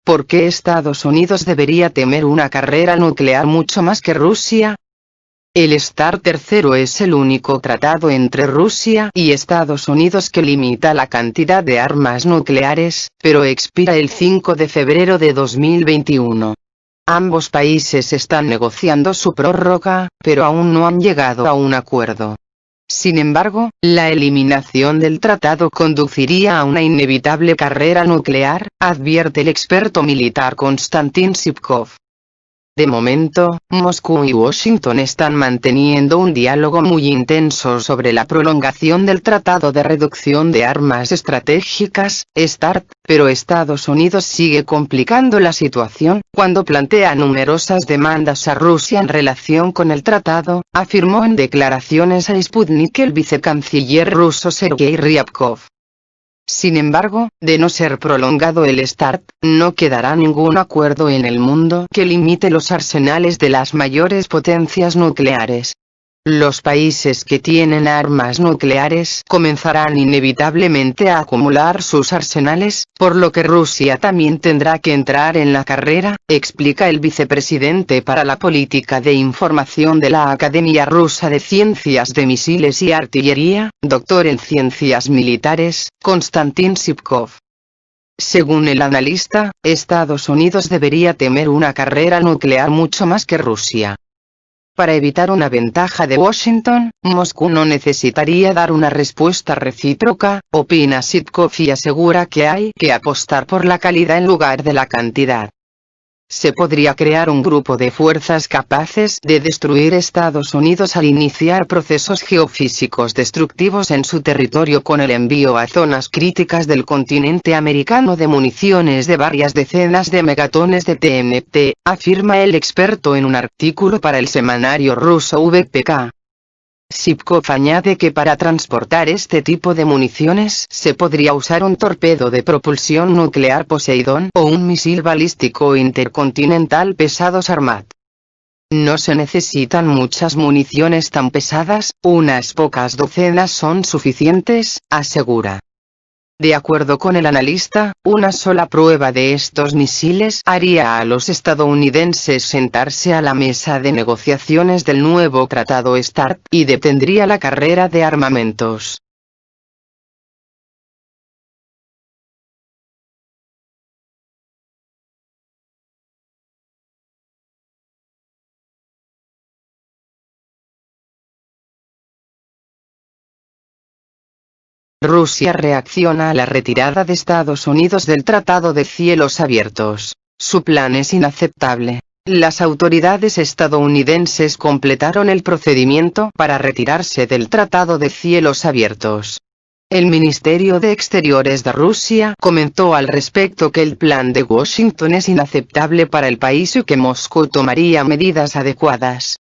¿Por qué Estados Unidos debería temer una carrera nuclear mucho más que Rusia? El START III es el único tratado entre Rusia y Estados Unidos que limita la cantidad de armas nucleares, pero expira el 5 de febrero de 2021. Ambos países están negociando su prórroga, pero aún no han llegado a un acuerdo. Sin embargo, la eliminación del tratado conduciría a una inevitable carrera nuclear, advierte el experto militar Konstantin Sipkov. De momento, Moscú y Washington están manteniendo un diálogo muy intenso sobre la prolongación del Tratado de Reducción de Armas Estratégicas, START, pero Estados Unidos sigue complicando la situación, cuando plantea numerosas demandas a Rusia en relación con el tratado, afirmó en declaraciones a Sputnik el vicecanciller ruso Sergei Ryabkov. Sin embargo, de no ser prolongado el START, no quedará ningún acuerdo en el mundo que limite los arsenales de las mayores potencias nucleares. Los países que tienen armas nucleares comenzarán inevitablemente a acumular sus arsenales, por lo que Rusia también tendrá que entrar en la carrera, explica el vicepresidente para la política de información de la Academia Rusa de Ciencias de Misiles y Artillería, doctor en ciencias militares, Konstantin Sipkov. Según el analista, Estados Unidos debería temer una carrera nuclear mucho más que Rusia. Para evitar una ventaja de Washington, Moscú no necesitaría dar una respuesta recíproca, opina Sipkov y asegura que hay que apostar por la calidad en lugar de la cantidad. Se podría crear un grupo de fuerzas capaces de destruir Estados Unidos al iniciar procesos geofísicos destructivos en su territorio con el envío a zonas críticas del continente americano de municiones de varias decenas de megatones de TNT, afirma el experto en un artículo para el semanario ruso VPK. Sipkov añade que para transportar este tipo de municiones se podría usar un torpedo de propulsión nuclear Poseidón o un misil balístico intercontinental pesado Sarmat. No se necesitan muchas municiones tan pesadas, unas pocas docenas son suficientes, asegura. De acuerdo con el analista, una sola prueba de estos misiles haría a los estadounidenses sentarse a la mesa de negociaciones del nuevo tratado START, y detendría la carrera de armamentos. Rusia reacciona a la retirada de Estados Unidos del Tratado de Cielos Abiertos. Su plan es inaceptable. Las autoridades estadounidenses completaron el procedimiento para retirarse del Tratado de Cielos Abiertos. El Ministerio de Exteriores de Rusia comentó al respecto que el plan de Washington es inaceptable para el país y que Moscú tomaría medidas adecuadas.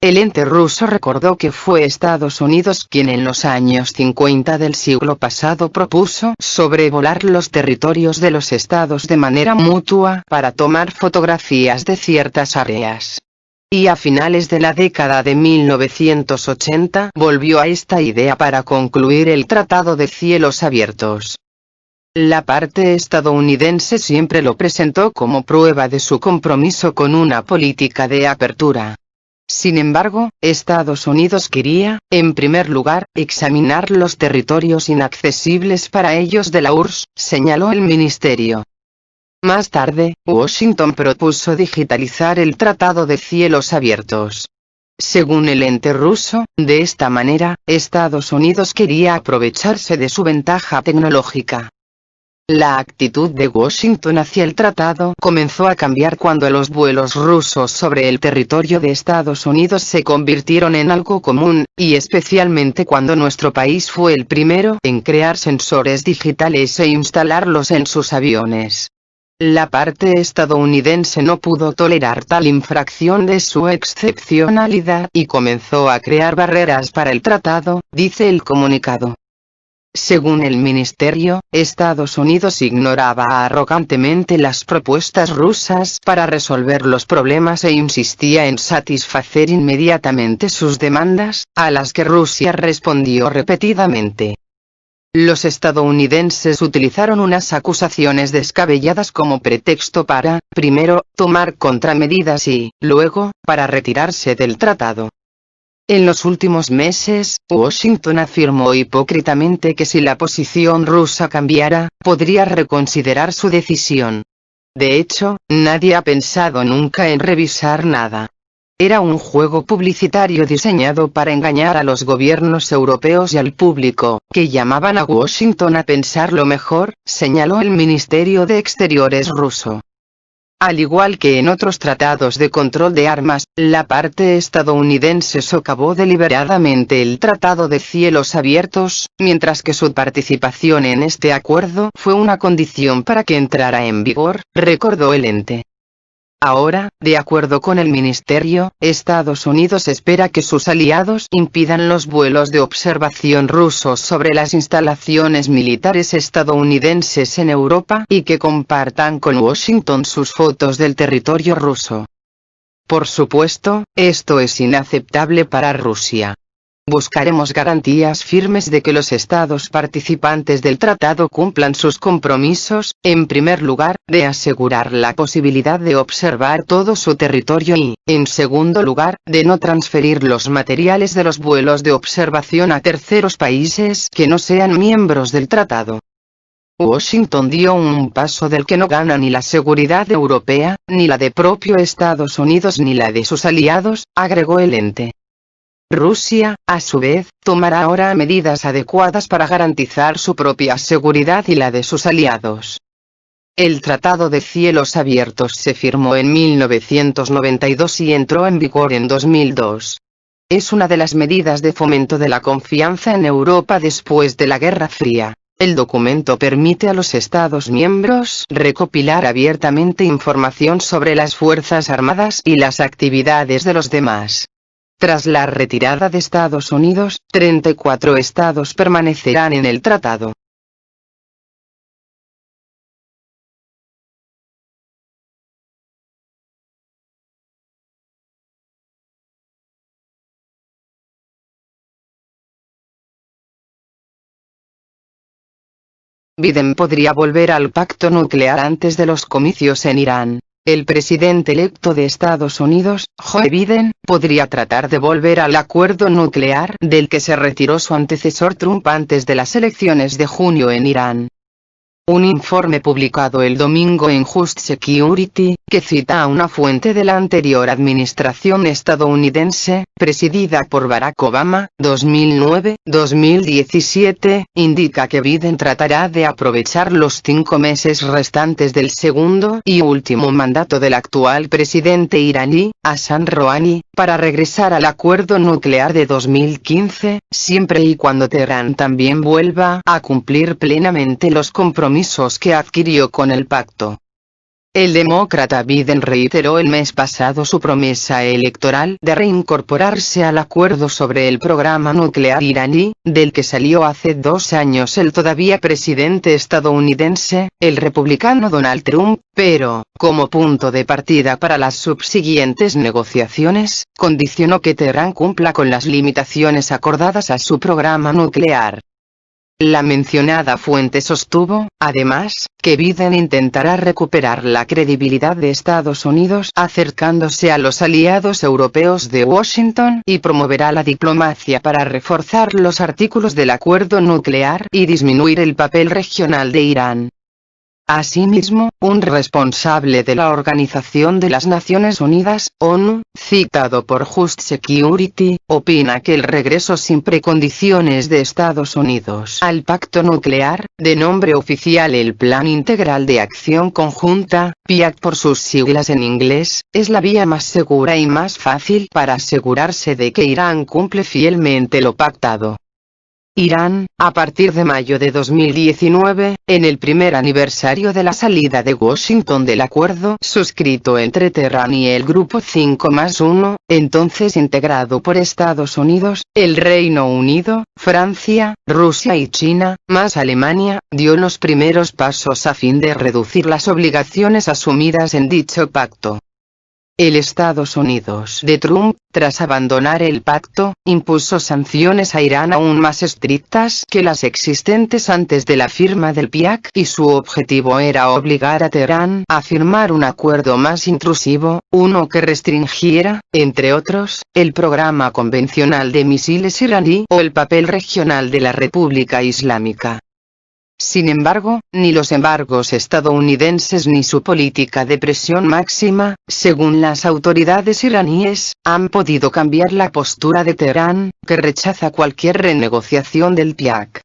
El ente ruso recordó que fue Estados Unidos quien en los años 50 del siglo pasado propuso sobrevolar los territorios de los estados de manera mutua para tomar fotografías de ciertas áreas. Y a finales de la década de 1980 volvió a esta idea para concluir el Tratado de Cielos Abiertos. La parte estadounidense siempre lo presentó como prueba de su compromiso con una política de apertura. Sin embargo, Estados Unidos quería, en primer lugar, examinar los territorios inaccesibles para ellos de la URSS, señaló el ministerio. Más tarde, Washington propuso digitalizar el Tratado de Cielos Abiertos. Según el ente ruso, de esta manera, Estados Unidos quería aprovecharse de su ventaja tecnológica. La actitud de Washington hacia el tratado comenzó a cambiar cuando los vuelos rusos sobre el territorio de Estados Unidos se convirtieron en algo común, y especialmente cuando nuestro país fue el primero en crear sensores digitales e instalarlos en sus aviones. La parte estadounidense no pudo tolerar tal infracción de su excepcionalidad y comenzó a crear barreras para el tratado, dice el comunicado. Según el ministerio, Estados Unidos ignoraba arrogantemente las propuestas rusas para resolver los problemas e insistía en satisfacer inmediatamente sus demandas, a las que Rusia respondió repetidamente. Los estadounidenses utilizaron unas acusaciones descabelladas como pretexto para, primero, tomar contramedidas y, luego, para retirarse del tratado. En los últimos meses, Washington afirmó hipócritamente que si la posición rusa cambiara, podría reconsiderar su decisión. De hecho, nadie ha pensado nunca en revisar nada. Era un juego publicitario diseñado para engañar a los gobiernos europeos y al público, que llamaban a Washington a pensarlo mejor, señaló el Ministerio de Exteriores ruso. Al igual que en otros tratados de control de armas, la parte estadounidense socavó deliberadamente el Tratado de Cielos Abiertos, mientras que su participación en este acuerdo fue una condición para que entrara en vigor, recordó el ente. Ahora, de acuerdo con el ministerio, Estados Unidos espera que sus aliados impidan los vuelos de observación rusos sobre las instalaciones militares estadounidenses en Europa y que compartan con Washington sus fotos del territorio ruso. Por supuesto, esto es inaceptable para Rusia. Buscaremos garantías firmes de que los estados participantes del tratado cumplan sus compromisos, en primer lugar, de asegurar la posibilidad de observar todo su territorio y, en segundo lugar, de no transferir los materiales de los vuelos de observación a terceros países que no sean miembros del tratado. Washington dio un paso del que no gana ni la seguridad europea, ni la de propio Estados Unidos ni la de sus aliados, agregó el ente. Rusia, a su vez, tomará ahora medidas adecuadas para garantizar su propia seguridad y la de sus aliados. El Tratado de Cielos Abiertos se firmó en 1992 y entró en vigor en 2002. Es una de las medidas de fomento de la confianza en Europa después de la Guerra Fría. El documento permite a los Estados miembros recopilar abiertamente información sobre las Fuerzas Armadas y las actividades de los demás. Tras la retirada de Estados Unidos, 34 estados permanecerán en el tratado. Biden podría volver al pacto nuclear antes de los comicios en Irán. El presidente electo de Estados Unidos, Joe Biden, podría tratar de volver al acuerdo nuclear del que se retiró su antecesor Trump antes de las elecciones de junio en Irán. Un informe publicado el domingo en Just Security, que cita a una fuente de la anterior administración estadounidense, presidida por Barack Obama, 2009-2017, indica que Biden tratará de aprovechar los 5 meses restantes del segundo y último mandato del actual presidente iraní, Hassan Rouhani, para regresar al acuerdo nuclear de 2015, siempre y cuando Teherán también vuelva a cumplir plenamente los compromisos que adquirió con el pacto. El demócrata Biden reiteró el mes pasado su promesa electoral de reincorporarse al acuerdo sobre el programa nuclear iraní, del que salió hace 2 años el todavía presidente estadounidense, el republicano Donald Trump, pero, como punto de partida para las subsiguientes negociaciones, condicionó que Teherán cumpla con las limitaciones acordadas a su programa nuclear. La mencionada fuente sostuvo, además, que Biden intentará recuperar la credibilidad de Estados Unidos acercándose a los aliados europeos de Washington y promoverá la diplomacia para reforzar los artículos del acuerdo nuclear y disminuir el papel regional de Irán. Asimismo, un responsable de la Organización de las Naciones Unidas, ONU, citado por Just Security, opina que el regreso sin precondiciones de Estados Unidos al pacto nuclear, de nombre oficial el Plan Integral de Acción Conjunta, PIAC por sus siglas en inglés, es la vía más segura y más fácil para asegurarse de que Irán cumple fielmente lo pactado. Irán, a partir de mayo de 2019, en el primer aniversario de la salida de Washington del acuerdo suscrito entre Teherán y el Grupo 5+1, entonces integrado por Estados Unidos, el Reino Unido, Francia, Rusia y China, más Alemania, dio los primeros pasos a fin de reducir las obligaciones asumidas en dicho pacto. El Estados Unidos de Trump, tras abandonar el pacto, impuso sanciones a Irán aún más estrictas que las existentes antes de la firma del PIAC, y su objetivo era obligar a Teherán a firmar un acuerdo más intrusivo, uno que restringiera, entre otros, el programa convencional de misiles iraní o el papel regional de la República Islámica. Sin embargo, ni los embargos estadounidenses ni su política de presión máxima, según las autoridades iraníes, han podido cambiar la postura de Teherán, que rechaza cualquier renegociación del PIAC.